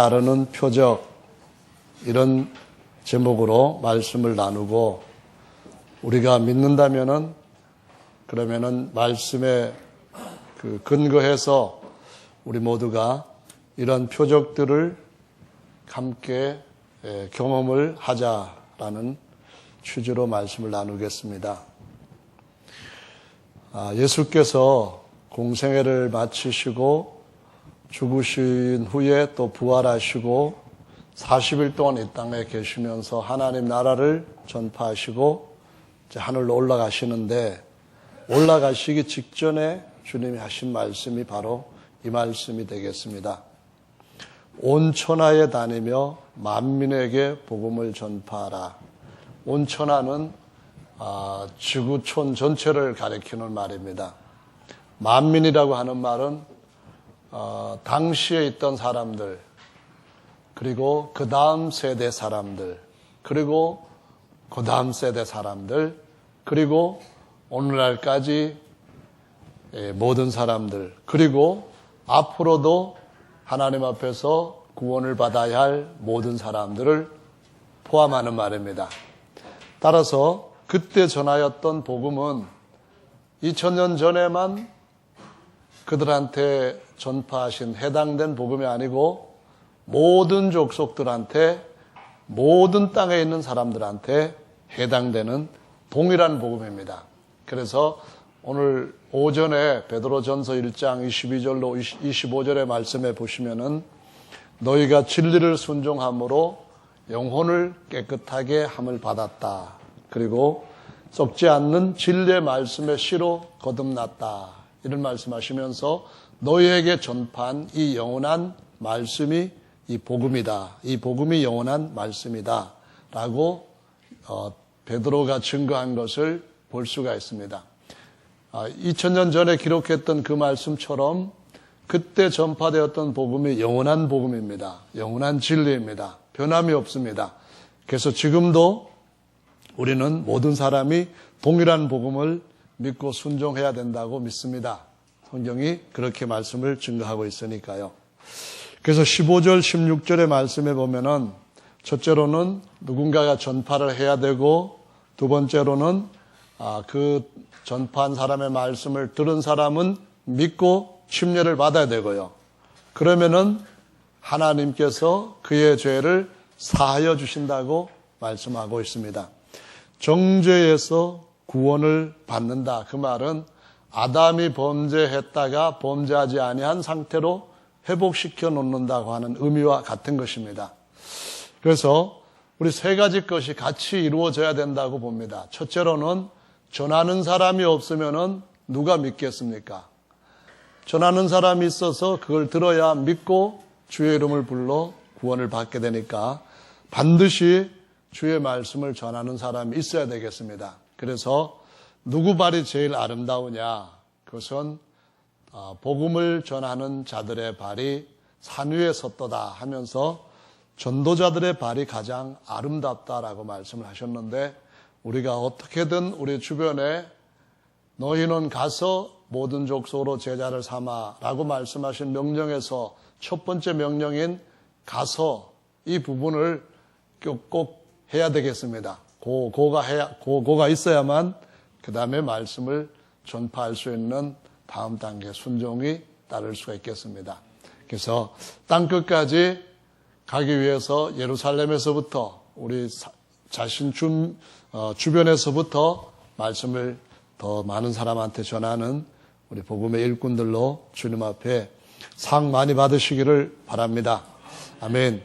따르는 표적, 이런 제목으로 말씀을 나누고, 우리가 믿는다면은 그러면은 말씀에 근거해서 우리 모두가 이런 표적들을 함께 경험을 하자라는 취지로 말씀을 나누겠습니다. 예수께서 공생애를 마치시고 죽으신 후에 또 부활하시고 40일 동안 이 땅에 계시면서 하나님 나라를 전파하시고 이제 하늘로 올라가시는데, 올라가시기 직전에 주님이 하신 말씀이 바로 이 말씀이 되겠습니다. 온 천하에 다니며 만민에게 복음을 전파하라. 온 천하는 지구촌 전체를 가리키는 말입니다. 만민이라고 하는 말은 당시에 있던 사람들, 그리고 그 다음 세대 사람들, 그리고 그 다음 세대 사람들, 그리고 오늘날까지 모든 사람들, 그리고 앞으로도 하나님 앞에서 구원을 받아야 할 모든 사람들을 포함하는 말입니다. 따라서 그때 전하였던 복음은 2000년 전에만 그들한테 전파하신 해당된 복음이 아니고 모든 족속들한테, 모든 땅에 있는 사람들한테 해당되는 동일한 복음입니다. 그래서 오늘 오전에 베드로전서 1장 22절로 25절의 말씀에 보시면은 너희가 진리를 순종함으로 영혼을 깨끗하게 함을 받았다. 그리고 썩지 않는 진리의 말씀의 씨로 거듭났다. 이런 말씀하시면서 너희에게 전파한 이 영원한 말씀이 이 복음이다. 이 복음이 영원한 말씀이다. 라고 베드로가 증거한 것을 볼 수가 있습니다. 2000년 전에 기록했던 그 말씀처럼 그때 전파되었던 복음이 영원한 복음입니다. 영원한 진리입니다. 변함이 없습니다. 그래서 지금도 우리는 모든 사람이 동일한 복음을 믿고 순종해야 된다고 믿습니다. 성경이 그렇게 말씀을 증거하고 있으니까요. 그래서 15절, 16절의 말씀에 보면은 첫째로는 누군가가 전파를 해야 되고, 두 번째로는 그 전파한 사람의 말씀을 들은 사람은 믿고 침례를 받아야 되고요. 그러면은 하나님께서 그의 죄를 사하여 주신다고 말씀하고 있습니다. 정죄에서 구원을 받는다. 그 말은 아담이 범죄했다가 범죄하지 아니한 상태로 회복시켜 놓는다고 하는 의미와 같은 것입니다. 그래서 우리 세 가지 것이 같이 이루어져야 된다고 봅니다. 첫째로는 전하는 사람이 없으면은 누가 믿겠습니까? 전하는 사람이 있어서 그걸 들어야 믿고 주의 이름을 불러 구원을 받게 되니까 반드시 주의 말씀을 전하는 사람이 있어야 되겠습니다. 그래서 누구 발이 제일 아름다우냐? 그것은 복음을 전하는 자들의 발이 산 위에 섰도다 하면서 전도자들의 발이 가장 아름답다라고 말씀을 하셨는데, 우리가 어떻게든 우리 주변에 너희는 가서 모든 족속으로 제자를 삼아라고 말씀하신 명령에서 첫 번째 명령인 가서, 이 부분을 꼭 해야 되겠습니다. 고가 있어야만 그 다음에 말씀을 전파할 수 있는 다음 단계 순종이 따를 수가 있겠습니다. 그래서 땅끝까지 가기 위해서 예루살렘에서부터 우리 자신 주변에서부터 말씀을 더 많은 사람한테 전하는 우리 복음의 일꾼들로 주님 앞에 상 많이 받으시기를 바랍니다. 아멘.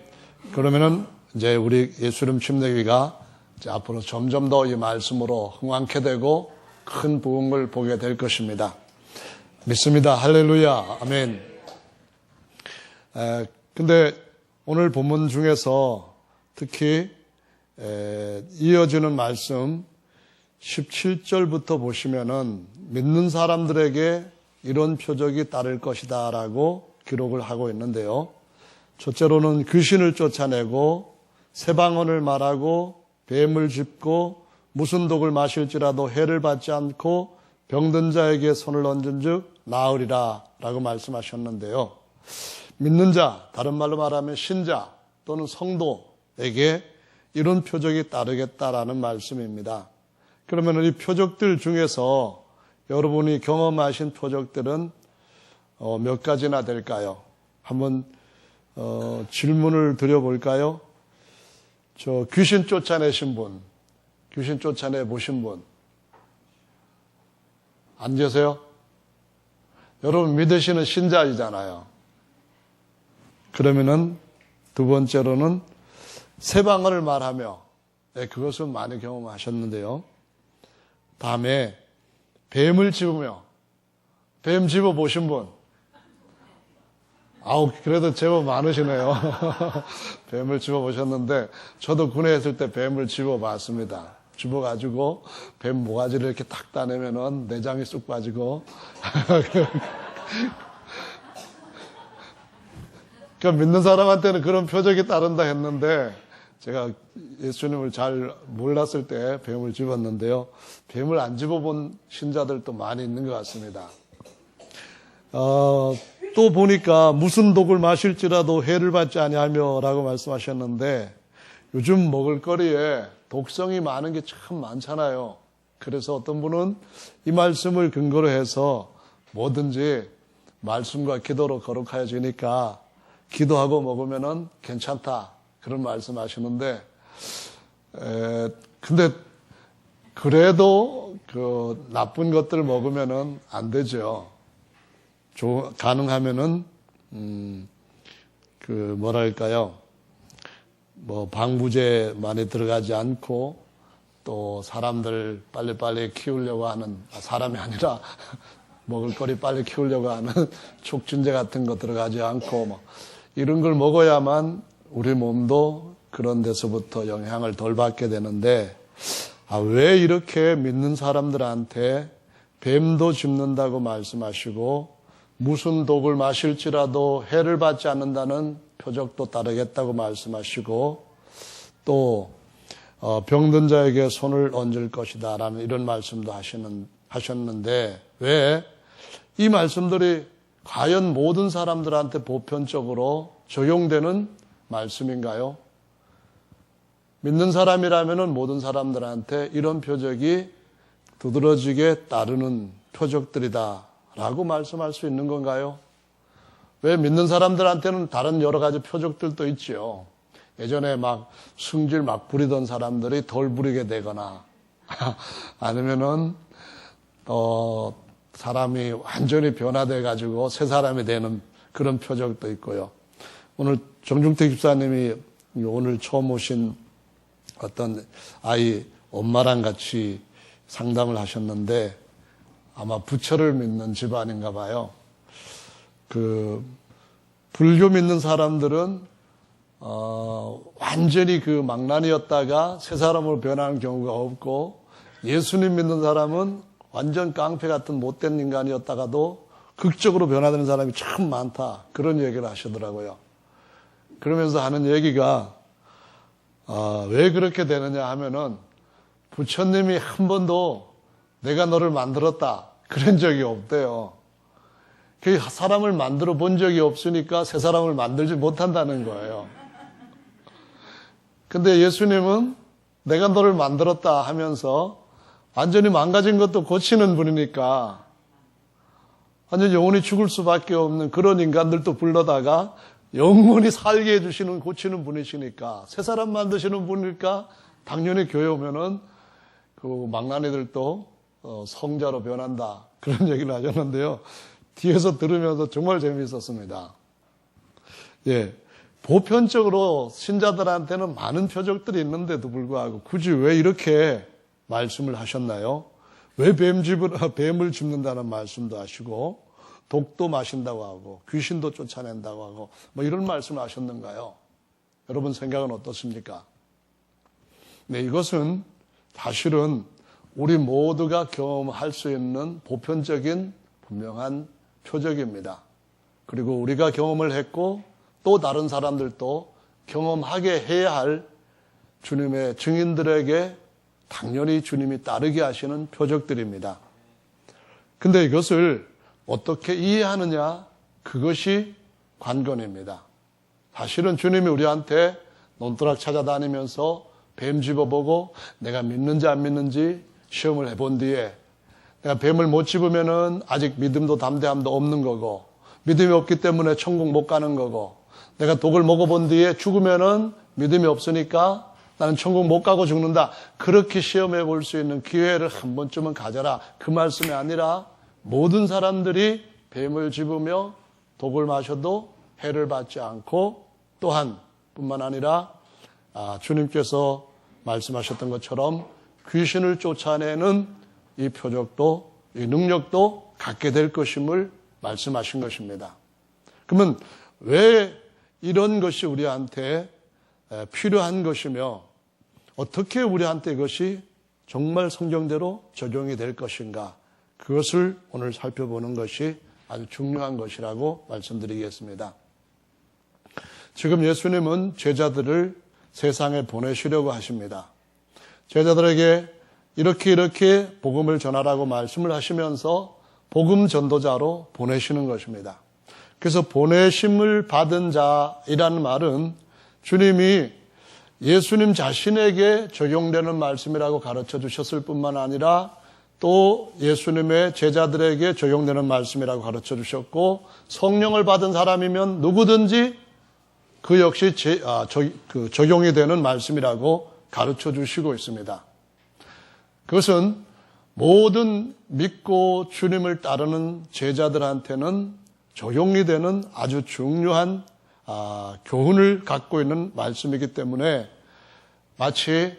그러면은 이제 우리 예수님 침례기가 이제 앞으로 점점 더 이 말씀으로 흥왕케 되고 큰 부흥을 보게 될 것입니다. 믿습니다. 할렐루야. 아멘. 근데 오늘 본문 중에서 특히 이어지는 말씀 17절부터 보시면은 믿는 사람들에게 이런 표적이 따를 것이다 라고 기록을 하고 있는데요. 첫째로는 귀신을 쫓아내고 새방언을 말하고 뱀을 짚고 무슨 독을 마실지라도 해를 받지 않고 병든 자에게 손을 얹은 즉 나으리라 라고 말씀하셨는데요. 믿는 자, 다른 말로 말하면 신자 또는 성도에게 이런 표적이 따르겠다라는 말씀입니다. 그러면 이 표적들 중에서 여러분이 경험하신 표적들은 몇 가지나 될까요? 한번 질문을 드려볼까요? 저 귀신 쫓아내신 분, 귀신 쫓아내 보신 분 안 계세요? 여러분 믿으시는 신자이잖아요. 그러면은 두 번째로는 세방언을 말하며, 네, 그것은 많이 경험하셨는데요. 다음에 뱀을 집으며, 뱀 집어 보신 분, 그래도 제법 많으시네요. 뱀을 집어 보셨는데, 저도 군에 있을 때 뱀을 집어 봤습니다. 집어가지고, 뱀 모가지를 이렇게 탁 따내면은 내장이 쑥 빠지고, 그러니까 믿는 사람한테는 그런 표적이 따른다 했는데, 제가 예수님을 잘 몰랐을 때 뱀을 집었는데요. 뱀을 안 집어본 신자들도 많이 있는 것 같습니다. 또 보니까 무슨 독을 마실지라도 해를 받지 아니하며 라고 말씀하셨는데, 요즘 먹을거리에 독성이 많은 게 참 많잖아요. 그래서 어떤 분은 이 말씀을 근거로 해서 뭐든지 말씀과 기도로 거룩하여지니까 기도하고 먹으면은 괜찮다. 그런 말씀 하시는데, 근데 그래도 그 나쁜 것들 먹으면은 안 되죠. 가능하면은, 방부제 많이 들어가지 않고 또 사람들 빨리빨리 키우려고 하는, 사람이 아니라 먹을거리 빨리 키우려고 하는 촉진제 같은 거 들어가지 않고 이런 걸 먹어야만 우리 몸도 그런 데서부터 영향을 덜 받게 되는데, 왜 이렇게 믿는 사람들한테 뱀도 짚는다고 말씀하시고 무슨 독을 마실지라도 해를 받지 않는다는 표적도 따르겠다고 말씀하시고 또 병든 자에게 손을 얹을 것이다 라는 이런 말씀도 하셨는데, 왜 이 말씀들이 과연 모든 사람들한테 보편적으로 적용되는 말씀인가요? 믿는 사람이라면 모든 사람들한테 이런 표적이 두드러지게 따르는 표적들이다 라고 말씀할 수 있는 건가요? 왜 믿는 사람들한테는 다른 여러 가지 표적들도 있죠. 예전에 승질 부리던 사람들이 덜 부리게 되거나 아니면은 사람이 완전히 변화돼 가지고 새 사람이 되는 그런 표적도 있고요. 오늘 정중택 집사님이 오늘 처음 오신 어떤 아이 엄마랑 같이 상담을 하셨는데, 아마 부처를 믿는 집안인가 봐요. 불교 믿는 사람들은 완전히 망난이었다가 새 사람으로 변하는 경우가 없고, 예수님 믿는 사람은 완전 깡패 같은 못된 인간이었다가도 극적으로 변화되는 사람이 참 많다. 그런 얘기를 하시더라고요. 그러면서 하는 얘기가 왜 그렇게 되느냐 하면은 부처님이 한 번도 내가 너를 만들었다 그런 적이 없대요. 그 사람을 만들어 본 적이 없으니까 새 사람을 만들지 못한다는 거예요. 근데 예수님은 내가 너를 만들었다 하면서 완전히 망가진 것도 고치는 분이니까 완전 영원히 죽을 수밖에 없는 그런 인간들도 불러다가 영원히 살게 해주시는, 고치는 분이시니까, 새 사람 만드시는 분이니까 당연히 교회 오면은 망나니들도 성자로 변한다. 그런 얘기를 하셨는데요. 뒤에서 들으면서 정말 재미있었습니다. 예. 보편적으로 신자들한테는 많은 표적들이 있는데도 불구하고 굳이 왜 이렇게 말씀을 하셨나요? 왜 뱀을 짚는다는 말씀도 하시고, 독도 마신다고 하고, 귀신도 쫓아낸다고 하고, 이런 말씀을 하셨는가요? 여러분 생각은 어떻습니까? 네, 이것은 사실은 우리 모두가 경험할 수 있는 보편적인 분명한 표적입니다. 그리고 우리가 경험을 했고, 또 다른 사람들도 경험하게 해야 할 주님의 증인들에게 당연히 주님이 따르게 하시는 표적들입니다. 근데 이것을 어떻게 이해하느냐? 그것이 관건입니다. 사실은 주님이 우리한테 논두락 찾아다니면서 뱀 집어보고 내가 믿는지 안 믿는지 시험을 해본 뒤에 내가 뱀을 못 집으면은 아직 믿음도 담대함도 없는 거고, 믿음이 없기 때문에 천국 못 가는 거고, 내가 독을 먹어본 뒤에 죽으면은 믿음이 없으니까 나는 천국 못 가고 죽는다. 그렇게 시험해 볼 수 있는 기회를 한 번쯤은 가져라. 그 말씀이 아니라 모든 사람들이 뱀을 집으며 독을 마셔도 해를 받지 않고, 또한 뿐만 아니라 주님께서 말씀하셨던 것처럼 귀신을 쫓아내는 이 표적도, 이 능력도 갖게 될 것임을 말씀하신 것입니다. 그러면 왜 이런 것이 우리한테 필요한 것이며 어떻게 우리한테 이것이 정말 성경대로 적용이 될 것인가, 그것을 오늘 살펴보는 것이 아주 중요한 것이라고 말씀드리겠습니다. 지금 예수님은 제자들을 세상에 보내시려고 하십니다. 제자들에게 이렇게 복음을 전하라고 말씀을 하시면서 복음 전도자로 보내시는 것입니다. 그래서 보내심을 받은 자이라는 말은 주님이 예수님 자신에게 적용되는 말씀이라고 가르쳐 주셨을 뿐만 아니라 또 예수님의 제자들에게 적용되는 말씀이라고 가르쳐 주셨고, 성령을 받은 사람이면 누구든지 그 역시 적용이 되는 말씀이라고 가르쳐 주시고 있습니다. 그것은 모든 믿고 주님을 따르는 제자들한테는 적용이 되는 아주 중요한 교훈을 갖고 있는 말씀이기 때문에 마치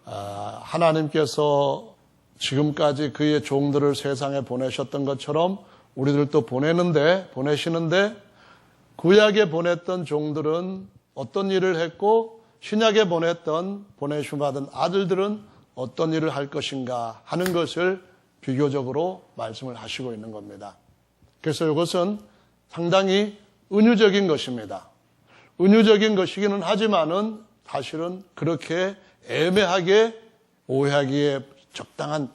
하나님께서 지금까지 그의 종들을 세상에 보내셨던 것처럼 우리들도 보내시는데 구약에 보냈던 종들은 어떤 일을 했고 신약에 보내심 받은 아들들은 어떤 일을 할 것인가 하는 것을 비교적으로 말씀을 하시고 있는 겁니다. 그래서 이것은 상당히 은유적인 것입니다. 은유적인 것이기는 하지만은 사실은 그렇게 애매하게 오해하기에 적당한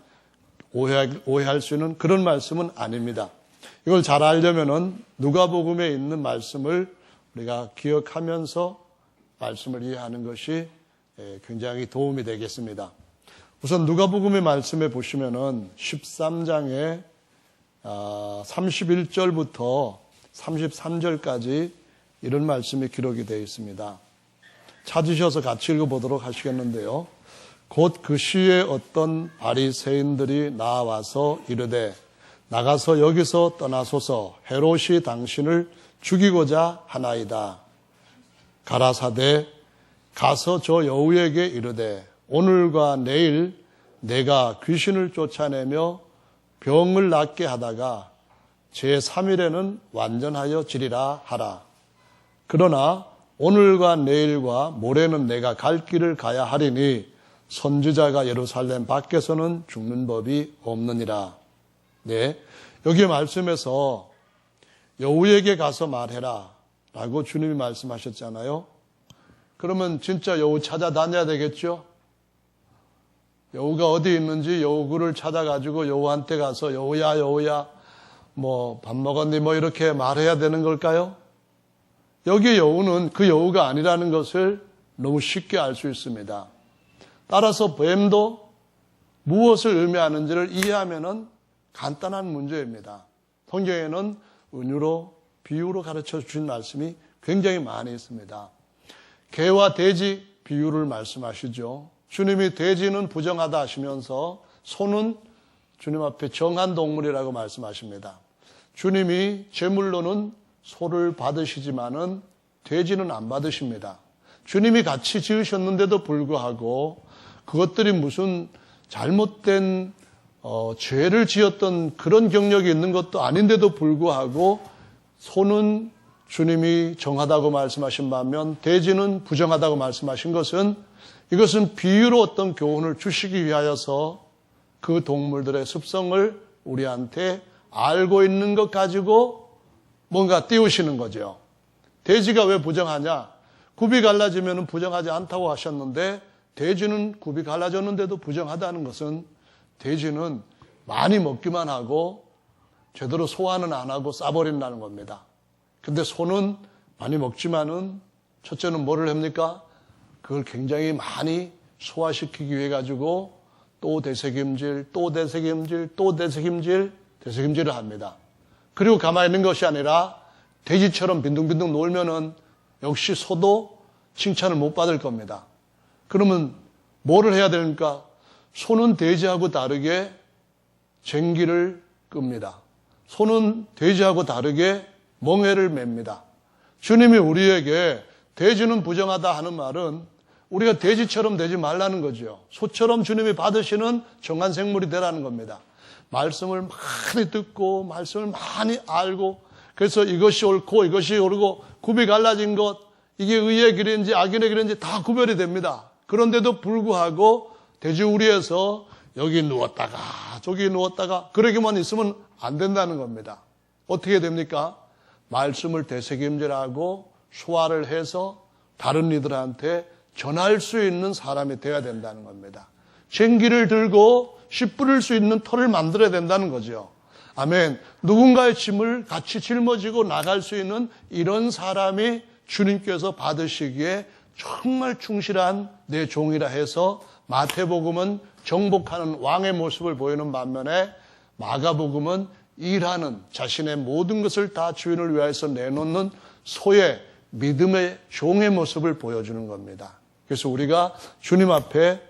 오해할 수 있는 그런 말씀은 아닙니다. 이걸 잘 알려면은 누가복음에 있는 말씀을 우리가 기억하면서 말씀을 이해하는 것이 굉장히 도움이 되겠습니다. 우선 누가복음의 말씀에 보시면은 13장에 31절부터 33절까지 이런 말씀이 기록이 되어 있습니다. 찾으셔서 같이 읽어보도록 하시겠는데요. 곧 그 시에 어떤 바리새인들이 나와서 이르되 나가서 여기서 떠나소서, 헤롯이 당신을 죽이고자 하나이다. 가라사대 가서 저 여우에게 이르되 오늘과 내일 내가 귀신을 쫓아내며 병을 낫게 하다가 제3일에는 완전하여 지리라 하라. 그러나 오늘과 내일과 모레는 내가 갈 길을 가야 하리니 선지자가 예루살렘 밖에서는 죽는 법이 없느니라. 네, 여기 말씀에서 여우에게 가서 말해라 라고 주님이 말씀하셨잖아요. 그러면 진짜 여우 찾아다녀야 되겠죠? 여우가 어디 있는지 여우굴을 찾아가지고 여우한테 가서 여우야 뭐 밥 먹었니 뭐 이렇게 말해야 되는 걸까요? 여기 여우는 그 여우가 아니라는 것을 너무 쉽게 알 수 있습니다. 따라서 뱀도 무엇을 의미하는지를 이해하면은 간단한 문제입니다. 성경에는 은유로 비유로 가르쳐 주신 말씀이 굉장히 많이 있습니다. 개와 돼지 비유를 말씀하시죠. 주님이 돼지는 부정하다 하시면서 소는 주님 앞에 정한 동물이라고 말씀하십니다. 주님이 제물로는 소를 받으시지만은 돼지는 안 받으십니다. 주님이 같이 지으셨는데도 불구하고 그것들이 무슨 잘못된 죄를 지었던 그런 경력이 있는 것도 아닌데도 불구하고 소는 주님이 정하다고 말씀하신 반면 돼지는 부정하다고 말씀하신 것은 이것은 비유로 어떤 교훈을 주시기 위하여서 그 동물들의 습성을 우리한테 알고 있는 것 가지고 뭔가 띄우시는 거죠. 돼지가 왜 부정하냐? 굽이 갈라지면 부정하지 않다고 하셨는데 돼지는 굽이 갈라졌는데도 부정하다는 것은 돼지는 많이 먹기만 하고 제대로 소화는 안 하고 싸버린다는 겁니다. 근데 소는 많이 먹지만은 첫째는 뭐를 합니까? 그걸 굉장히 많이 소화시키기 위해 가지고 또 되새김질, 또 되새김질, 또 되새김질을 합니다. 그리고 가만히 있는 것이 아니라 돼지처럼 빈둥빈둥 놀면은 역시 소도 칭찬을 못 받을 겁니다. 그러면 뭐를 해야 됩니까? 소는 돼지하고 다르게 쟁기를 끕니다. 소는 돼지하고 다르게 멍에를 맵니다. 주님이 우리에게 돼지는 부정하다 하는 말은 우리가 돼지처럼 되지 말라는 거죠. 소처럼 주님이 받으시는 정한 생물이 되라는 겁니다. 말씀을 많이 듣고 말씀을 많이 알고 그래서 이것이 옳고 이것이 옳고 굽이 갈라진 것 이게 의의 길인지 악인의 길인지 다 구별이 됩니다. 그런데도 불구하고 돼지우리에서 여기 누웠다가 저기 누웠다가 그러기만 있으면 안 된다는 겁니다. 어떻게 됩니까? 말씀을 되새김질하고 소화를 해서 다른 이들한테 전할 수 있는 사람이 되어야 된다는 겁니다. 쟁기를 들고 씨 뿌릴 수 있는 털을 만들어야 된다는 거죠. 아멘. 누군가의 짐을 같이 짊어지고 나갈 수 있는 이런 사람이 주님께서 받으시기에 정말 충실한 내 종이라 해서 마태복음은 정복하는 왕의 모습을 보이는 반면에 마가복음은 일하는 자신의 모든 것을 다 주인을 위해서 내놓는 소의 믿음의 종의 모습을 보여주는 겁니다. 그래서 우리가 주님 앞에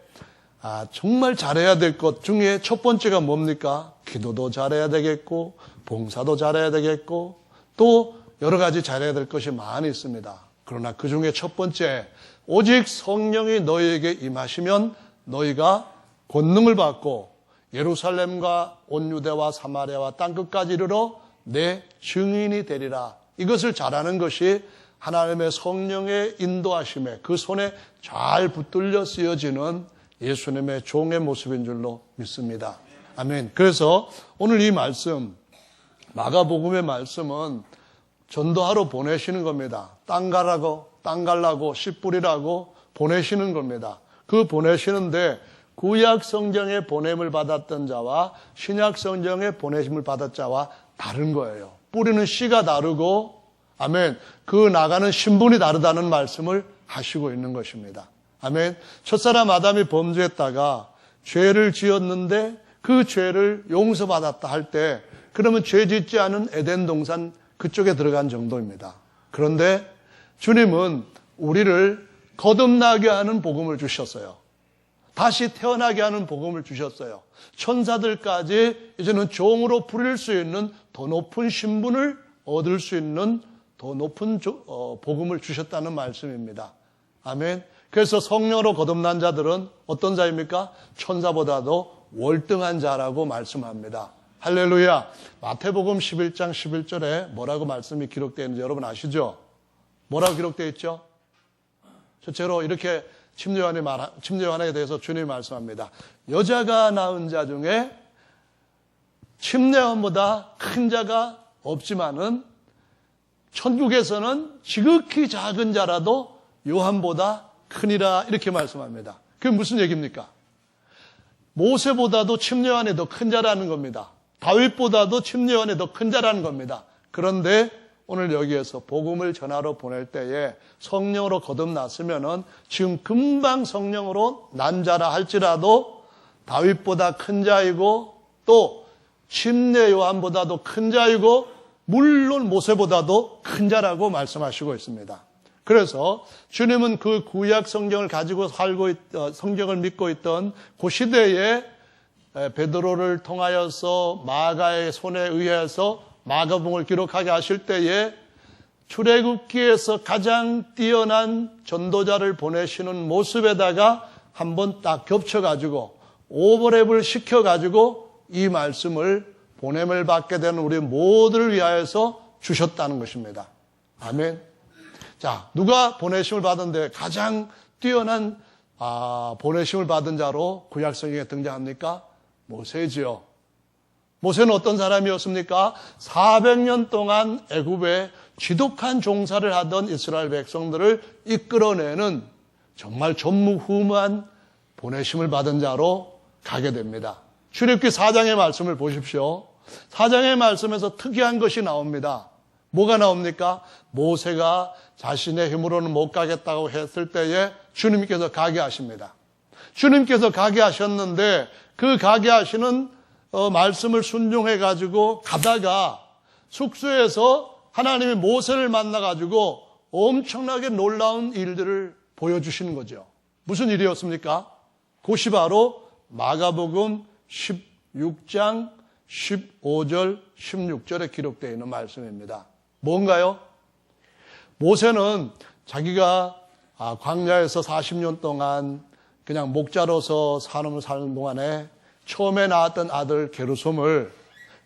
정말 잘해야 될 것 중에 첫 번째가 뭡니까? 기도도 잘해야 되겠고 봉사도 잘해야 되겠고 또 여러 가지 잘해야 될 것이 많이 있습니다. 그러나 그 중에 첫 번째 오직 성령이 너희에게 임하시면 너희가 권능을 받고 예루살렘과 온 유대와 사마리아와 땅끝까지 이르러 내 증인이 되리라. 이것을 잘하는 것이 하나님의 성령의 인도하심에 그 손에 잘 붙들려 쓰여지는 예수님의 종의 모습인 줄로 믿습니다. 아멘. 그래서 오늘 이 말씀 마가복음의 말씀은 전도하러 보내시는 겁니다. 땅 갈라고 씨 뿌리라고 보내시는 겁니다. 그 보내시는데 구약 성경의 보냄을 받았던 자와 신약 성경의 보내심을 받았던 자와 다른 거예요. 뿌리는 씨가 다르고 아멘. 그 나가는 신분이 다르다는 말씀을 하시고 있는 것입니다. 아멘. 첫사람 아담이 범죄했다가 죄를 지었는데 그 죄를 용서받았다 할 때 그러면 죄 짓지 않은 에덴 동산 그쪽에 들어간 정도입니다. 그런데 주님은 우리를 거듭나게 하는 복음을 주셨어요. 다시 태어나게 하는 복음을 주셨어요. 천사들까지 이제는 종으로 부릴 수 있는 더 높은 신분을 얻을 수 있는 더 높은 복음을 주셨다는 말씀입니다. 아멘. 그래서 성령으로 거듭난 자들은 어떤 자입니까? 천사보다도 월등한 자라고 말씀합니다. 할렐루야. 마태복음 11장 11절에 뭐라고 말씀이 기록되어 있는지 여러분 아시죠? 뭐라고 기록되어 있죠? 첫째로 이렇게 침례요한에 대해서 주님이 말씀합니다. 여자가 낳은 자 중에 침례요한보다 큰 자가 없지만은 천국에서는 지극히 작은 자라도 요한보다 크니라 이렇게 말씀합니다. 그게 무슨 얘기입니까? 모세보다도 침례요한이 더 큰 자라는 겁니다. 다윗보다도 침례요한이 더 큰 자라는 겁니다. 그런데 오늘 여기에서 복음을 전하러 보낼 때에 성령으로 거듭났으면은 지금 금방 성령으로 난 자라 할지라도 다윗보다 큰 자이고 또 침례 요한보다도 큰 자이고 물론 모세보다도 큰 자라고 말씀하시고 있습니다. 그래서 주님은 그 구약 성경을 가지고 성경을 믿고 있던 그 시대에 베드로를 통하여서 마가의 손에 의해서 마가복음을 기록하게 하실 때에 출애굽기에서 가장 뛰어난 전도자를 보내시는 모습에다가 한번 딱 겹쳐가지고 오버랩을 시켜가지고 이 말씀을 보냄을 받게 되는 우리 모두를 위하여서 주셨다는 것입니다. 아멘. 자, 누가 보내심을 받은데 가장 뛰어난 보내심을 받은 자로 구약성경에 등장합니까? 모세지요. 모세는 어떤 사람이었습니까? 400년 동안 애굽에 지독한 종사를 하던 이스라엘 백성들을 이끌어내는 정말 전무후무한 보내심을 받은 자로 가게 됩니다. 출애굽기 4장의 말씀을 보십시오. 4장의 말씀에서 특이한 것이 나옵니다. 뭐가 나옵니까? 모세가 자신의 힘으로는 못 가겠다고 했을 때에 주님께서 가게 하십니다. 주님께서 가게 하셨는데 그 가게 하시는 말씀을 순종해 가지고 가다가 숙소에서 하나님이 모세를 만나 가지고 엄청나게 놀라운 일들을 보여주시는 거죠. 무슨 일이었습니까? 그것이 바로 마가복음 16장 15절 16절에 기록되어 있는 말씀입니다. 뭔가요? 모세는 자기가 광야에서 40년 동안 그냥 목자로서 사는 동안에 처음에 낳았던 아들 게르솜을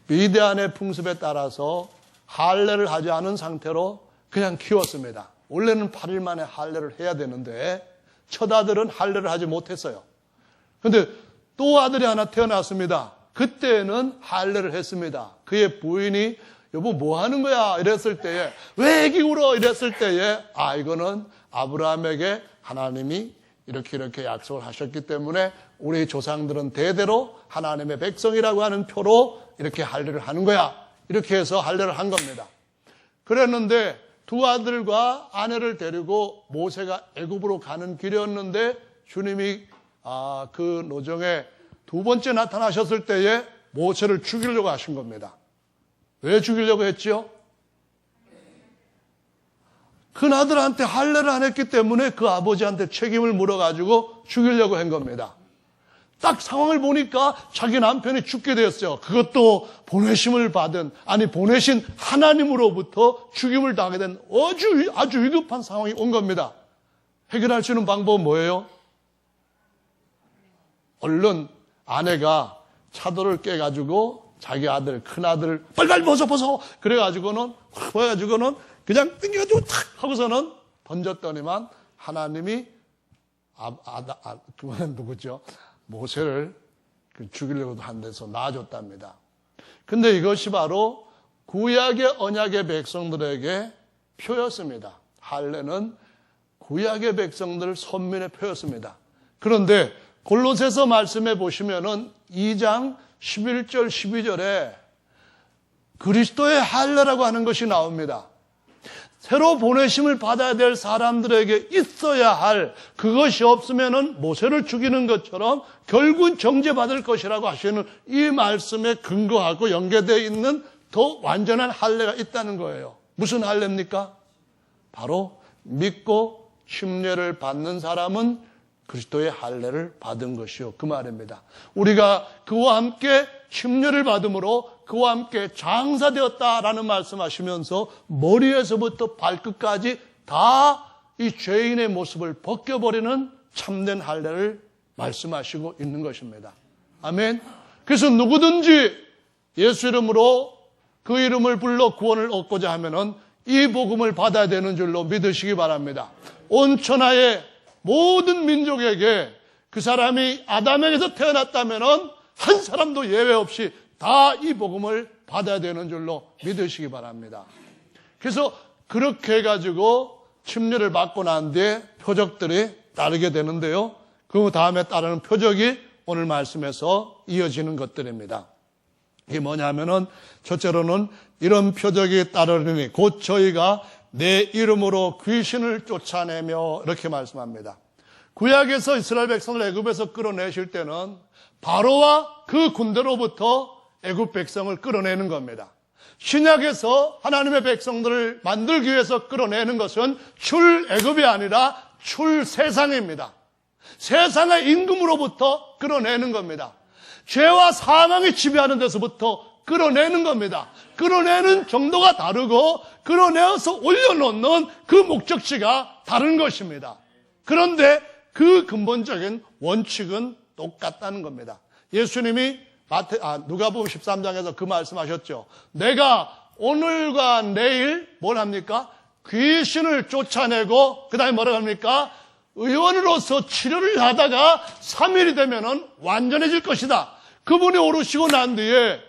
미디안의 풍습에 따라서 할례를 하지 않은 상태로 그냥 키웠습니다. 원래는 8일 만에 할례를 해야 되는데 첫 아들은 할례를 하지 못했어요. 그런데 또 아들이 하나 태어났습니다. 그때는 할례를 했습니다. 그의 부인이 여보 뭐 하는 거야? 이랬을 때에 왜 애기 울어? 이랬을 때에 이거는 아브라함에게 하나님이 이렇게 약속을 하셨기 때문에 우리 조상들은 대대로 하나님의 백성이라고 하는 표로 이렇게 할례를 하는 거야. 이렇게 해서 할례를 한 겁니다. 그랬는데 두 아들과 아내를 데리고 모세가 애굽으로 가는 길이었는데 주님이 그 노정에 두 번째 나타나셨을 때에 모세를 죽이려고 하신 겁니다. 왜 죽이려고 했죠? 큰 아들한테 할례를 안 했기 때문에 그 아버지한테 책임을 물어가지고 죽이려고 한 겁니다. 딱 상황을 보니까 자기 남편이 죽게 되었어요. 그것도 보내심을 받은, 보내신 하나님으로부터 죽임을 당하게 된 아주 위급한 상황이 온 겁니다. 해결할 수 있는 방법은 뭐예요? 얼른 아내가 차도를 깨가지고 자기 아들, 큰 아들, 빨리 벗어. 그래가지고는 그냥 땡겨가지고 탁 하고서는 던졌더니만 하나님이 그건 누구죠? 모세를 죽이려고도 한 데서 놔줬답니다. 근데 이것이 바로 구약의 언약의 백성들에게 표였습니다. 할례는 구약의 백성들 선민의 표였습니다. 그런데 골로새서 말씀해 보시면은 2장 11절 12절에 그리스도의 할례라고 하는 것이 나옵니다. 새로 보내심을 받아야 될 사람들에게 있어야 할 그것이 없으면은 모세를 죽이는 것처럼 결국은 정죄받을 것이라고 하시는 이 말씀에 근거하고 연계되어 있는 더 완전한 할례가 있다는 거예요. 무슨 할례입니까? 바로 믿고 침례를 받는 사람은 그리스도의 할례를 받은 것이요. 그 말입니다. 우리가 그와 함께 침례를 받음으로 그와 함께 장사되었다라는 말씀하시면서 머리에서부터 발끝까지 다 이 죄인의 모습을 벗겨버리는 참된 할례를 말씀하시고 있는 것입니다. 아멘. 그래서 누구든지 예수 이름으로 그 이름을 불러 구원을 얻고자 하면은 이 복음을 받아야 되는 줄로 믿으시기 바랍니다. 온 천하의 모든 민족에게 그 사람이 아담에게서 태어났다면은 한 사람도 예외 없이 다 이 복음을 받아야 되는 줄로 믿으시기 바랍니다. 그래서 그렇게 해가지고 침례를 받고 난 뒤에 표적들이 따르게 되는데요. 그 다음에 따르는 표적이 오늘 말씀에서 이어지는 것들입니다. 이게 뭐냐면은 첫째로는 이런 표적이 따르리니 곧 저희가 내 이름으로 귀신을 쫓아내며 이렇게 말씀합니다. 구약에서 이스라엘 백성을 애굽에서 끌어내실 때는 바로와 그 군대로부터 애굽 백성을 끌어내는 겁니다. 신약에서 하나님의 백성들을 만들기 위해서 끌어내는 것은 출애굽이 아니라 출세상입니다. 세상의 임금으로부터 끌어내는 겁니다. 죄와 사망이 지배하는 데서부터 끌어내는 겁니다. 끌어내는 정도가 다르고 끌어내어서 올려놓는 그 목적지가 다른 것입니다. 그런데 그 근본적인 원칙은 똑같다는 겁니다. 예수님이 누가복음 13장에서 그 말씀하셨죠. 내가 오늘과 내일 뭘 합니까? 귀신을 쫓아내고 그 다음에 뭐라고 합니까? 의원으로서 치료를 하다가 3일이 되면은 완전해질 것이다. 그분이 오르시고 난 뒤에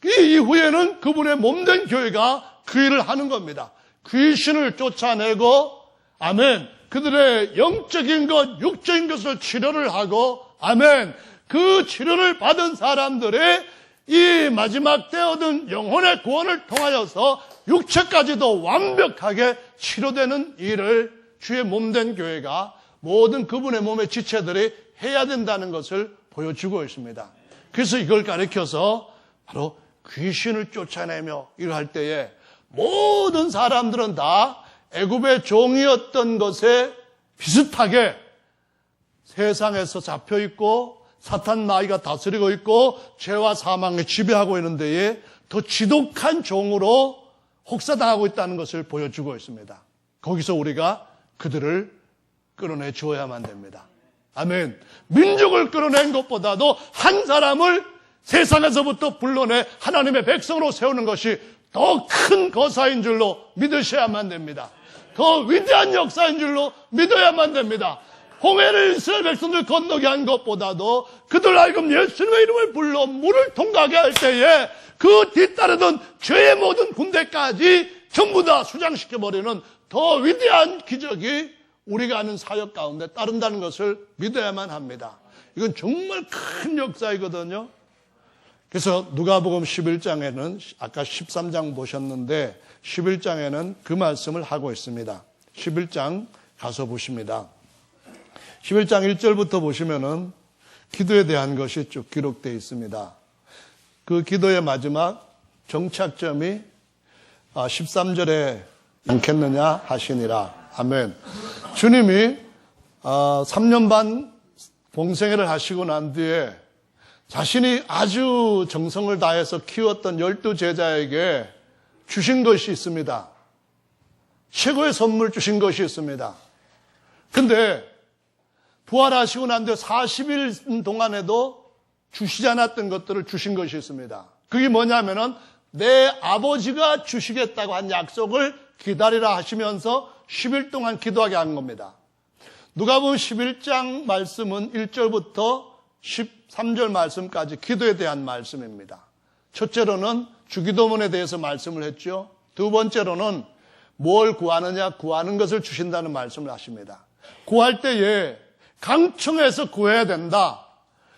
그 이후에는 그분의 몸된 교회가 그 일을 하는 겁니다. 귀신을 쫓아내고 아멘. 그들의 영적인 것, 육적인 것을 치료를 하고 아멘. 그 치료를 받은 사람들의 이 마지막 때 얻은 영혼의 구원을 통하여서 육체까지도 완벽하게 치료되는 일을 주의 몸된 교회가 모든 그분의 몸의 지체들이 해야 된다는 것을 보여주고 있습니다. 그래서 이걸 가리켜서 바로 귀신을 쫓아내며 일할 때에 모든 사람들은 다 애굽의 종이었던 것에 비슷하게 세상에서 잡혀있고 사탄 마귀가 다스리고 있고 죄와 사망에 지배하고 있는 데에 더 지독한 종으로 혹사당하고 있다는 것을 보여주고 있습니다. 거기서 우리가 그들을 끌어내 주어야만 됩니다. 아멘. 민족을 끌어낸 것보다도 한 사람을 세상에서부터 불러내 하나님의 백성으로 세우는 것이 더 큰 거사인 줄로 믿으셔야만 됩니다. 더 위대한 역사인 줄로 믿어야만 됩니다. 홍해를 이스라엘 백성들 건너게 한 것보다도 그들 알금 예수님의 이름을 불러 물을 통과하게 할 때에 그 뒤따르던 죄의 모든 군대까지 전부 다 수장시켜버리는 더 위대한 기적이 우리가 하는 사역 가운데 따른다는 것을 믿어야만 합니다. 이건 정말 큰 역사이거든요. 그래서 누가복음 11장에는 아까 13장 보셨는데 11장에는 그 말씀을 하고 있습니다. 11장 가서 보십니다. 11장 1절부터 보시면은 기도에 대한 것이 쭉 기록되어 있습니다. 그 기도의 마지막 정착점이 13절에 않겠느냐 하시니라. 아멘. 주님이 3년 반 공생애를 하시고 난 뒤에 자신이 아주 정성을 다해서 키웠던 12제자에게 주신 것이 있습니다. 최고의 선물 주신 것이 있습니다. 근데 부활하시고 난 뒤에 40일 동안에도 주시지 않았던 것들을 주신 것이 있습니다. 그게 뭐냐면은 내 아버지가 주시겠다고 한 약속을 기다리라 하시면서 10일 동안 기도하게 한 겁니다. 누가복음 11장 말씀은 1절부터 13절 말씀까지 기도에 대한 말씀입니다. 첫째로는 주기도문에 대해서 말씀을 했죠. 두 번째로는 뭘 구하느냐, 구하는 것을 주신다는 말씀을 하십니다. 구할 때에 강청해서 구해야 된다.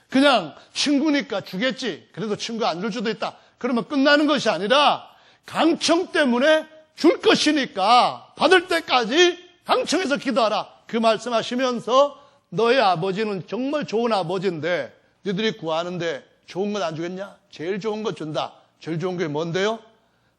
그냥 친구니까 주겠지. 그래도 친구 안 줄 수도 있다. 그러면 끝나는 것이 아니라 강청 때문에 줄 것이니까 받을 때까지 강청해서 기도하라. 그 말씀하시면서 너의 아버지는 정말 좋은 아버지인데 너희들이 구하는데 좋은 건 안 주겠냐? 제일 좋은 거 준다. 제일 좋은 게 뭔데요?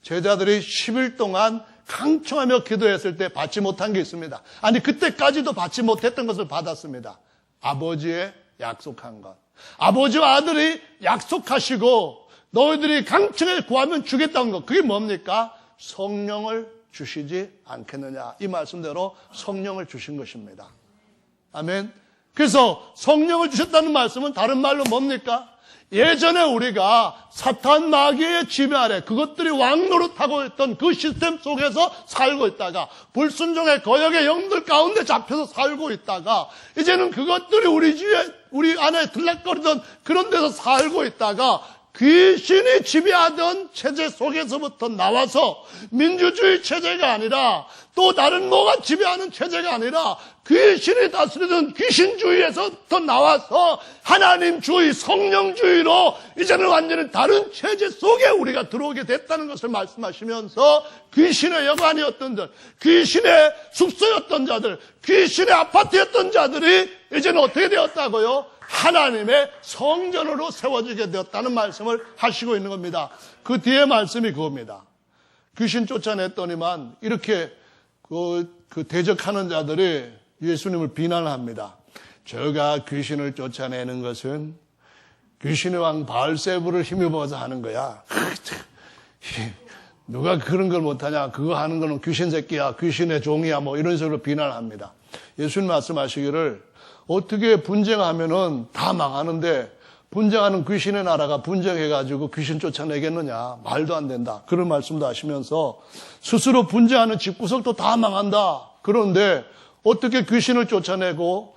제자들이 10일 동안 강청하며 기도했을 때 받지 못한 게 있습니다. 아니 그때까지도 받지 못했던 것을 받았습니다. 아버지의 약속한 것. 아버지와 아들이 약속하시고 너희들이 강청에 구하면 주겠다는 것. 그게 뭡니까? 성령을 주시지 않겠느냐. 이 말씀대로 성령을 주신 것입니다. 아멘. 그래서 성령을 주셨다는 말씀은 다른 말로 뭡니까? 예전에 우리가 사탄 마귀의 지배 아래 그것들이 왕노릇하고 있던 그 시스템 속에서 살고 있다가 불순종의 거역의 영들 가운데 잡혀서 살고 있다가 이제는 그것들이 우리 안에 들락거리던 그런 데서 살고 있다가 귀신이 지배하던 체제 속에서부터 나와서 민주주의 체제가 아니라 또 다른 뭐가 지배하는 체제가 아니라 귀신이 다스리던 귀신주의에서부터 나와서 하나님주의, 성령주의로 이제는 완전히 다른 체제 속에 우리가 들어오게 됐다는 것을 말씀하시면서 귀신의 여관이었던 자들, 귀신의 숙소였던 자들, 귀신의 아파트였던 자들이 이제는 어떻게 되었다고요? 하나님의 성전으로 세워지게 되었다는 말씀을 하시고 있는 겁니다. 그 뒤에 말씀이 그겁니다. 귀신 쫓아냈더니만 이렇게 그 대적하는 자들이 예수님을 비난합니다. 저가 귀신을 쫓아내는 것은 귀신의 왕 바알세부를 힘입어서 하는 거야. 누가 그런 걸 못하냐? 그거 하는 거는 귀신 새끼야, 귀신의 종이야, 뭐 이런 식으로 비난합니다. 예수님 말씀하시기를 어떻게 분쟁하면은 다 망하는데 분쟁하는 귀신의 나라가 분쟁해가지고 귀신 쫓아내겠느냐. 말도 안 된다. 그런 말씀도 하시면서 스스로 분쟁하는 집구석도 다 망한다. 그런데 어떻게 귀신을 쫓아내고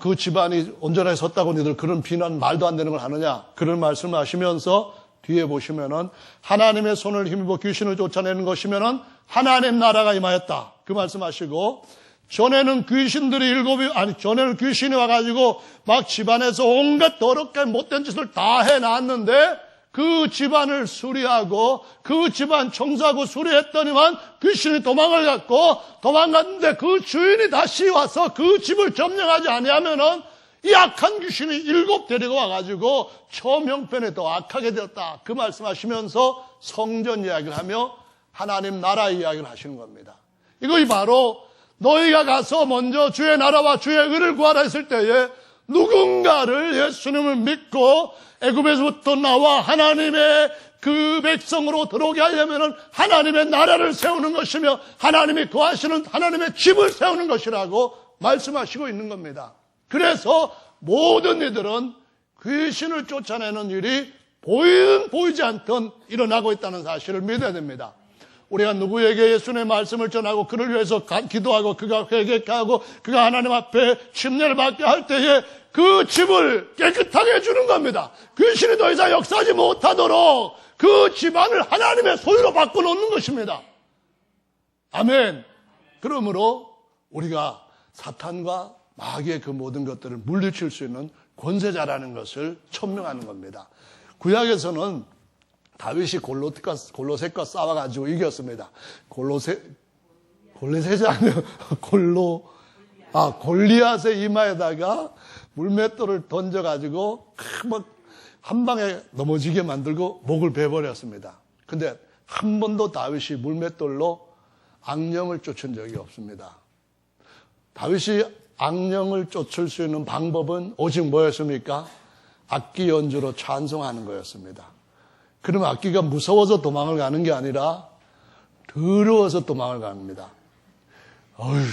그 집안이 온전하게 섰다고 너희들 그런 비난 말도 안 되는 걸 하느냐. 그런 말씀을 하시면서 뒤에 보시면은 하나님의 손을 힘입어 귀신을 쫓아내는 것이면은 하나님 나라가 임하였다. 그 말씀하시고 전에는 귀신이 와가지고 막 집안에서 온갖 더럽게 못된 짓을 다 해놨는데 그 집안을 수리하고 그 집안 청소하고 수리했더니만 귀신이 도망갔는데 그 주인이 다시 와서 그 집을 점령하지 아니하면은 이 악한 귀신이 7 데리고 와가지고 처음 형편에 더 악하게 되었다. 그 말씀하시면서 성전 이야기를 하며 하나님 나라 이야기를 하시는 겁니다. 이것이 바로 너희가 가서 먼저 주의 나라와 주의 의를 구하라 했을 때에 누군가를 예수님을 믿고 애굽에서부터 나와 하나님의 그 백성으로 들어오게 하려면 하나님의 나라를 세우는 것이며 하나님이 거하시는 하나님의 집을 세우는 것이라고 말씀하시고 있는 겁니다. 그래서 모든 이들은 귀신을 쫓아내는 일이 보이든 보이지 않든 일어나고 있다는 사실을 믿어야 됩니다. 우리가 누구에게 예수님의 말씀을 전하고 그를 위해서 기도하고 그가 회개하고 그가 하나님 앞에 침례를 받게 할 때에 그 집을 깨끗하게 해주는 겁니다. 귀신이 더 이상 역사하지 못하도록 그 집안을 하나님의 소유로 바꿔놓는 것입니다. 아멘. 그러므로 우리가 사탄과 마귀의 그 모든 것들을 물리칠 수 있는 권세자라는 것을 천명하는 겁니다. 구약에서는 다윗이 골로셋과 싸워가지고 이겼습니다. 골리앗의 이마에다가 물맷돌을 던져가지고 한 방에 넘어지게 만들고 목을 베버렸습니다. 근데 한 번도 다윗이 물맷돌로 악령을 쫓은 적이 없습니다. 다윗이 악령을 쫓을 수 있는 방법은 오직 뭐였습니까? 악기 연주로 찬송하는 거였습니다. 그러면 악기가 무서워서 도망을 가는 게 아니라 더러워서 도망을 갑니다.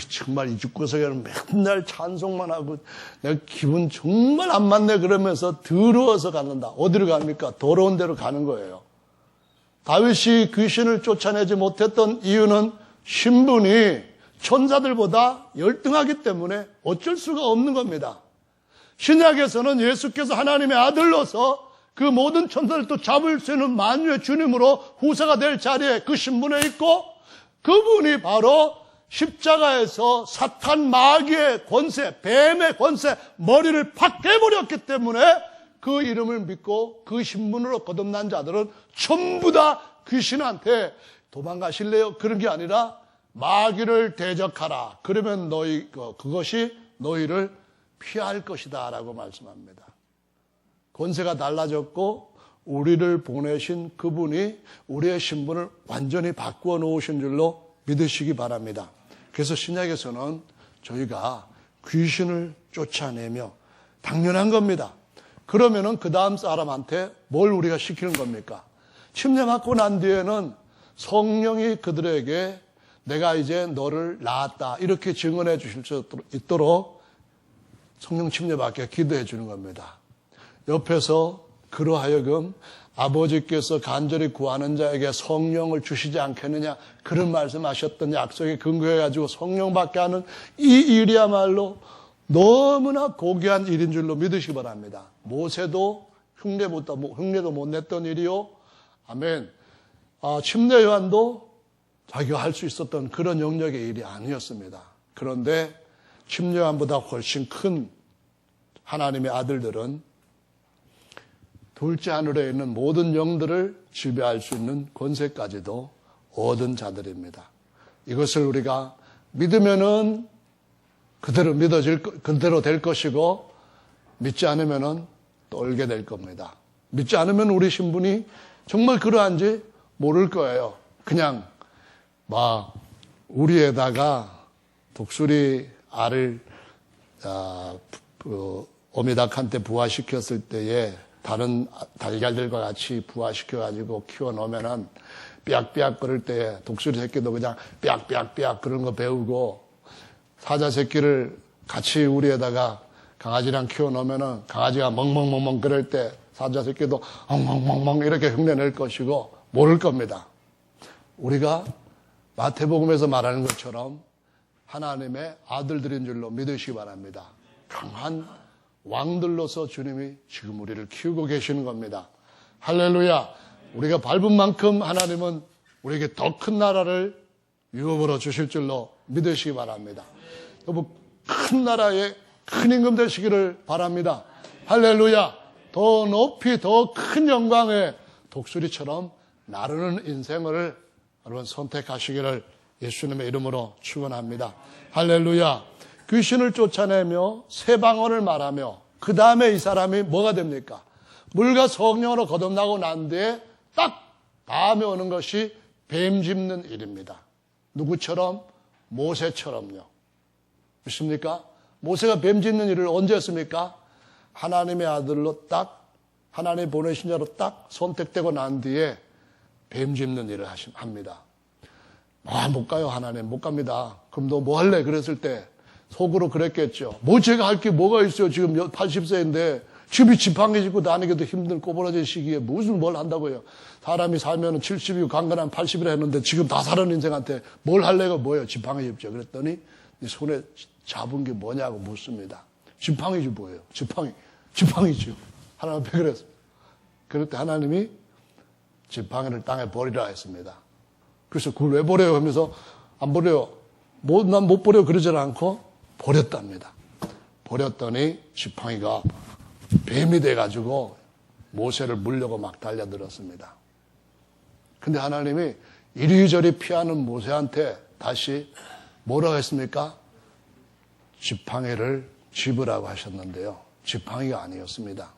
정말 이 집구석에는 맨날 찬송만 하고 내가 기분 정말 안 맞네 그러면서 더러워서 갖는다. 어디로 갑니까? 더러운 데로 가는 거예요. 다윗이 귀신을 쫓아내지 못했던 이유는 신분이 천사들보다 열등하기 때문에 어쩔 수가 없는 겁니다. 신약에서는 예수께서 하나님의 아들로서 그 모든 천사들도 잡을 수 있는 만유의 주님으로 후사가 될 자리에 그 신분에 있고 그분이 바로 십자가에서 사탄 마귀의 권세, 뱀의 권세, 머리를 팍 깨버렸기 때문에 그 이름을 믿고 그 신분으로 거듭난 자들은 전부 다 귀신한테 도망가실래요? 그런 게 아니라 마귀를 대적하라. 그러면 그것이 너희를 피할 것이다 라고 말씀합니다. 권세가 달라졌고 우리를 보내신 그분이 우리의 신분을 완전히 바꾸어 놓으신 줄로 믿으시기 바랍니다. 그래서 신약에서는 저희가 귀신을 쫓아내며 당연한 겁니다. 그러면은 그 다음 사람한테 뭘 우리가 시키는 겁니까? 침례받고 난 뒤에는 성령이 그들에게 내가 이제 너를 낳았다 이렇게 증언해 주실 수 있도록 성령 침례받게 기도해 주는 겁니다. 옆에서 그러하여금 아버지께서 간절히 구하는 자에게 성령을 주시지 않겠느냐 그런 말씀하셨던 약속에 근거해가지고 성령 받게 하는 이 일이야말로 너무나 고귀한 일인 줄로 믿으시기 바랍니다. 모세도 흉내도 못 냈던 일이요. 아멘. 침례 요한도 자기가 할 수 있었던 그런 영역의 일이 아니었습니다. 그런데 침례 요한보다 훨씬 큰 하나님의 아들들은 둘째 하늘에 있는 모든 영들을 지배할 수 있는 권세까지도 얻은 자들입니다. 이것을 우리가 믿으면은 그대로 될 것이고 믿지 않으면은 떨게 될 겁니다. 믿지 않으면 우리 신분이 정말 그러한지 모를 거예요. 그냥 우리에다가 독수리 알을 어미닭한테 부화시켰을 때에 다른 달걀들과 같이 부화시켜가지고 키워놓으면은 삐약삐약 거릴 때 독수리 새끼도 그냥 삐약삐약 그런 거 배우고 사자 새끼를 같이 우리에다가 강아지랑 키워놓으면은 강아지가 멍멍멍멍 그럴 때 사자 새끼도 엉멍멍멍 이렇게 흉내낼 것이고 모를 겁니다. 우리가 마태복음에서 말하는 것처럼 하나님의 아들들인 줄로 믿으시기 바랍니다. 강한 왕들로서 주님이 지금 우리를 키우고 계시는 겁니다. 할렐루야. 우리가 밟은 만큼 하나님은 우리에게 더 큰 나라를 유업으로 주실 줄로 믿으시기 바랍니다. 너무 큰 나라에 큰 임금 되시기를 바랍니다. 할렐루야. 더 높이 더 큰 영광에 독수리처럼 나르는 인생을 여러분 선택하시기를 예수님의 이름으로 축원합니다. 할렐루야. 귀신을 쫓아내며 새 방언을 말하며 그 다음에 이 사람이 뭐가 됩니까? 물과 성령으로 거듭나고 난 뒤에 딱 다음에 오는 것이 뱀 짚는 일입니다. 누구처럼? 모세처럼요. 믿습니까? 모세가 뱀 짚는 일을 언제 했습니까? 하나님의 아들로 딱, 하나님 보내신 자로 딱 선택되고 난 뒤에 뱀 짚는 일을 합니다. 못 가요, 하나님. 못 갑니다. 그럼 너 뭐 할래? 그랬을 때 속으로 그랬겠죠. 뭐 제가 할 게 뭐가 있어요? 지금 80세인데 집이 지팡이 짚고 다니기도 힘든 꼬부라진 시기에 무슨 뭘 한다고요. 사람이 살면 70이고 강건한 80이라 했는데 지금 다 사는 인생한테 뭘 할래가 뭐예요? 지팡이 짚죠. 그랬더니 네 손에 잡은 게 뭐냐고 묻습니다. 지팡이지 뭐예요? 지팡이죠. 하나님 앞에 그랬습니다. 그럴 때 하나님이 지팡이를 땅에 버리라 했습니다. 그래서 그걸 왜 버려요? 하면서 안 버려요. 난 못 버려 그러지 않고 버렸답니다. 버렸더니 지팡이가 뱀이 돼가지고 모세를 물려고 막 달려들었습니다. 근데 하나님이 이리저리 피하는 모세한테 다시 뭐라고 했습니까? 지팡이를 집으라고 하셨는데요. 지팡이가 아니었습니다.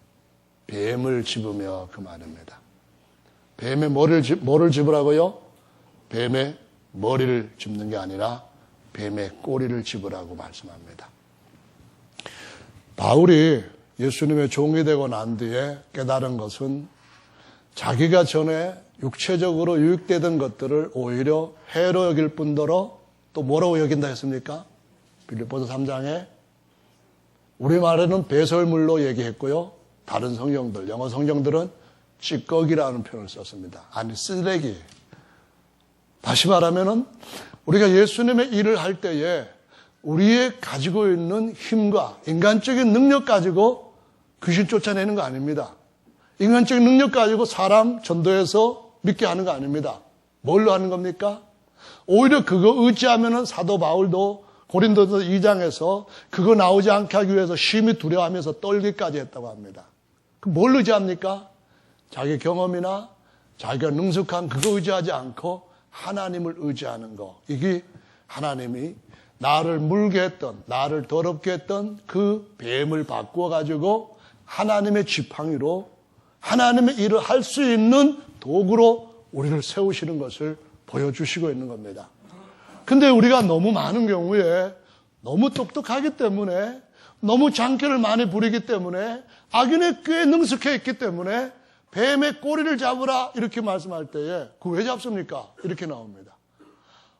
뱀을 집으며 그 말입니다. 뱀의 뭐를 집으라고요? 뱀의 머리를 집는 게 아니라 뱀의 꼬리를 집으라고 말씀합니다. 바울이 예수님의 종이 되고 난 뒤에 깨달은 것은 자기가 전에 육체적으로 유익되던 것들을 오히려 해로 여길 뿐더러 또 뭐라고 여긴다 했습니까? 빌립보서 3장에 우리말에는 배설물로 얘기했고요. 다른 성경들, 영어 성경들은 찌꺼기라는 표현을 썼습니다. 아니, 쓰레기. 다시 말하면은 우리가 예수님의 일을 할 때에 우리의 가지고 있는 힘과 인간적인 능력 가지고 귀신 쫓아내는 거 아닙니다. 인간적인 능력 가지고 사람 전도해서 믿게 하는 거 아닙니다. 뭘로 하는 겁니까? 오히려 그거 의지하면은 사도 바울도 고린도서 2장에서 그거 나오지 않게 하기 위해서 심히 두려워하면서 떨기까지 했다고 합니다. 뭘 의지합니까? 자기 경험이나 자기가 능숙한 그거 의지하지 않고 하나님을 의지하는 거. 이게 하나님이 나를 물게 했던, 나를 더럽게 했던 그 뱀을 바꾸어 가지고 하나님의 지팡이로 하나님의 일을 할 수 있는 도구로 우리를 세우시는 것을 보여주시고 있는 겁니다. 근데 우리가 너무 많은 경우에 너무 똑똑하기 때문에 너무 장기를 많이 부리기 때문에 악인의 꾀에 능숙해 있기 때문에 뱀의 꼬리를 잡으라 이렇게 말씀할 때에 그거 왜 잡습니까? 이렇게 나옵니다.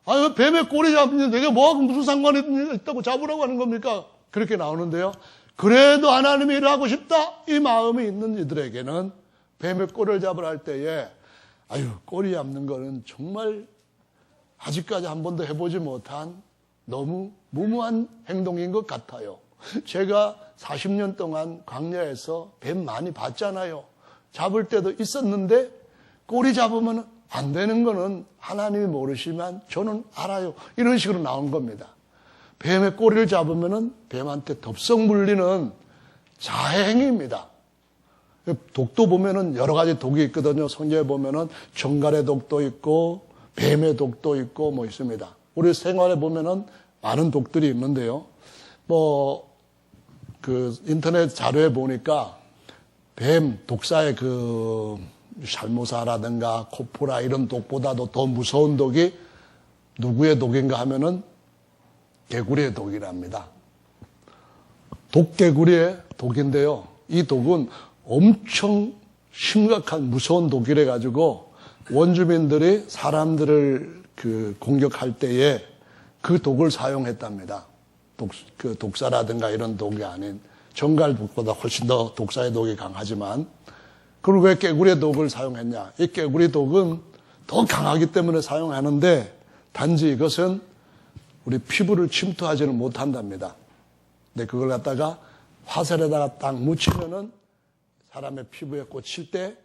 아니 뱀의 꼬리 잡는데 내가 뭐하고 무슨 상관이 있다고 잡으라고 하는 겁니까? 그렇게 나오는데요. 그래도 하나님이 일을 하고 싶다 이 마음이 있는 이들에게는 뱀의 꼬리를 잡으라 할 때에 꼬리 잡는 거는 정말 아직까지 한 번도 해보지 못한 너무 무모한 행동인 것 같아요. 제가 40년 동안 광야에서 뱀 많이 봤잖아요. 잡을 때도 있었는데 꼬리 잡으면 안 되는 거는 하나님이 모르시면 저는 알아요. 이런 식으로 나온 겁니다. 뱀의 꼬리를 잡으면 뱀한테 덥석 물리는 자해행위입니다. 독도 보면은 여러 가지 독이 있거든요. 성경에 보면은 정갈의 독도 있고 뱀의 독도 있고 뭐 있습니다. 우리 생활에 보면은 많은 독들이 있는데요. 인터넷 자료에 보니까 뱀 독사의 샬모사라든가 코프라 이런 독보다도 더 무서운 독이 누구의 독인가 하면은 개구리의 독이랍니다. 독개구리의 독인데요. 이 독은 엄청 심각한 무서운 독이래 가지고 원주민들이 사람들을 공격할 때에 그 독을 사용했답니다. 독사라든가 이런 독이 아닌 정갈 독보다 훨씬 더 독사의 독이 강하지만 그걸 왜 개구리의 독을 사용했냐? 이 개구리 독은 더 강하기 때문에 사용하는데 단지 이것은 우리 피부를 침투하지는 못한답니다. 근데 그걸 갖다가 화살에다가 딱 묻히면은 사람의 피부에 꽂힐 때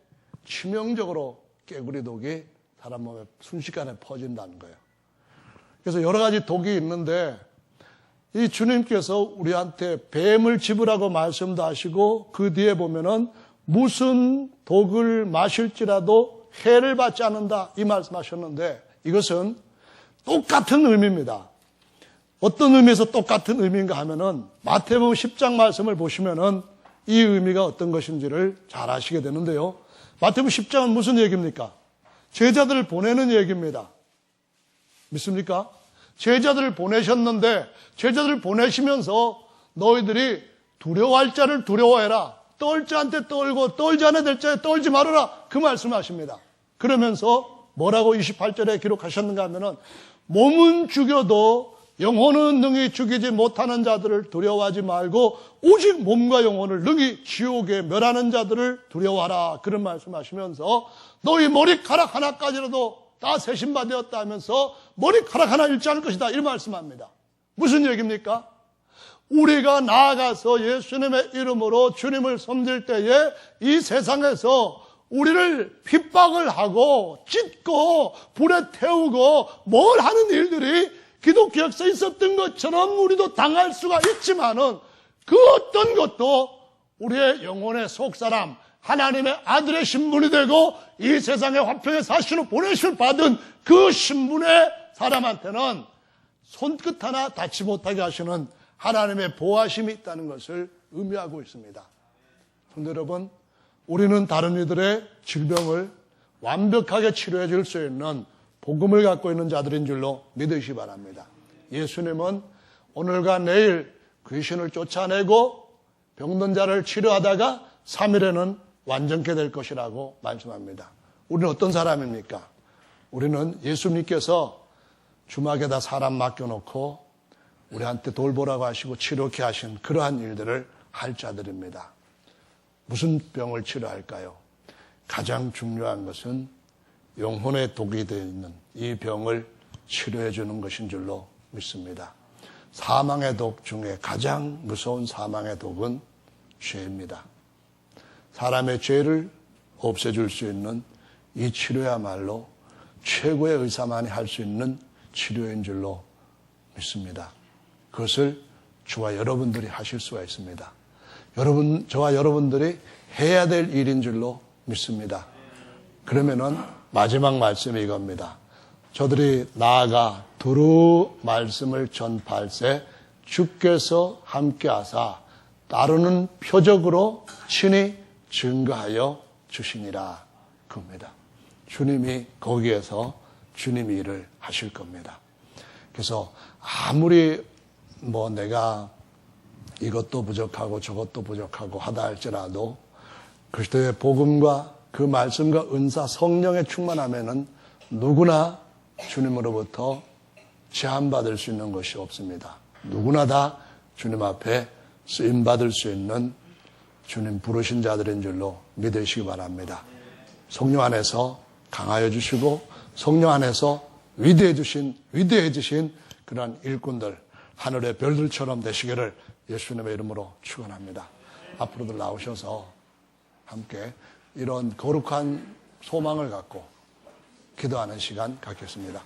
치명적으로 개구리 독이 사람 몸에 순식간에 퍼진다는 거예요. 그래서 여러 가지 독이 있는데 이 주님께서 우리한테 뱀을 집으라고 말씀도 하시고 그 뒤에 보면은 무슨 독을 마실지라도 해를 받지 않는다 이 말씀하셨는데 이것은 똑같은 의미입니다. 어떤 의미에서 똑같은 의미인가 하면은 마태복음 10장 말씀을 보시면은 이 의미가 어떤 것인지를 잘 아시게 되는데요. 마태복음 10장은 무슨 얘기입니까? 제자들을 보내는 얘기입니다. 믿습니까? 제자들을 보내셨는데 제자들을 보내시면서 너희들이 두려워할 자를 두려워해라. 떨 자한테 떨고 떨지 않아야 될 자에 떨지 말아라. 그 말씀하십니다. 그러면서 뭐라고 28절에 기록하셨는가 하면은 몸은 죽여도 영혼은 능히 죽이지 못하는 자들을 두려워하지 말고 오직 몸과 영혼을 능히 지옥에 멸하는 자들을 두려워하라. 그런 말씀하시면서 너희 머리카락 하나까지라도 다 세신받았다 하면서 머리카락 하나 잃지 않을 것이다. 이런 말씀합니다. 무슨 얘기입니까? 우리가 나아가서 예수님의 이름으로 주님을 섬길 때에 이 세상에서 우리를 핍박을 하고 찢고 불에 태우고 뭘 하는 일들이 기독교 역사에 있었던 것처럼 우리도 당할 수가 있지만은 그 어떤 것도 우리의 영혼의 속사람 하나님의 아들의 신분이 되고 이 세상의 화평의 사신으로 보내심을 받은 그 신분의 사람한테는 손끝 하나 닿지 못하게 하시는 하나님의 보호하심이 있다는 것을 의미하고 있습니다. 성도 여러분, 우리는 다른 이들의 질병을 완벽하게 치료해 줄 수 있는 복음을 갖고 있는 자들인 줄로 믿으시기 바랍니다. 예수님은 오늘과 내일 귀신을 쫓아내고 병든 자를 치료하다가 3일에는 완전케 될 것이라고 말씀합니다. 우리는 어떤 사람입니까? 우리는 예수님께서 주막에다 사람 맡겨놓고 우리한테 돌보라고 하시고 치료케 하신 그러한 일들을 할 자들입니다. 무슨 병을 치료할까요? 가장 중요한 것은 영혼의 독이 되어 있는 이 병을 치료해 주는 것인 줄로 믿습니다. 사망의 독 중에 가장 무서운 사망의 독은 죄입니다. 사람의 죄를 없애줄 수 있는 이 치료야말로 최고의 의사만이 할 수 있는 치료인 줄로 믿습니다. 그것을 저와 여러분들이 하실 수가 있습니다. 저와 여러분들이 해야 될 일인 줄로 믿습니다. 그러면은 마지막 말씀이 이겁니다. 저들이 나아가 두루 말씀을 전파할세 주께서 함께하사 따르는 표적으로 친히 증거하여 주시니라. 그겁니다. 주님이 거기에서 주님이 일을 하실 겁니다. 그래서 아무리 내가 이것도 부족하고 저것도 부족하고 하다 할지라도 그리스도의 복음과 그 말씀과 은사 성령에 충만하면은 누구나 주님으로부터 제한받을 수 있는 것이 없습니다. 누구나 다 주님 앞에 쓰임받을 수 있는 주님 부르신 자들인 줄로 믿으시기 바랍니다. 성령 안에서 강하여 주시고 성령 안에서 위대해지신 그런 일꾼들, 하늘의 별들처럼 되시기를 예수님의 이름으로 축원합니다. 앞으로들 나오셔서 함께 이런 거룩한 소망을 갖고 기도하는 시간 갖겠습니다.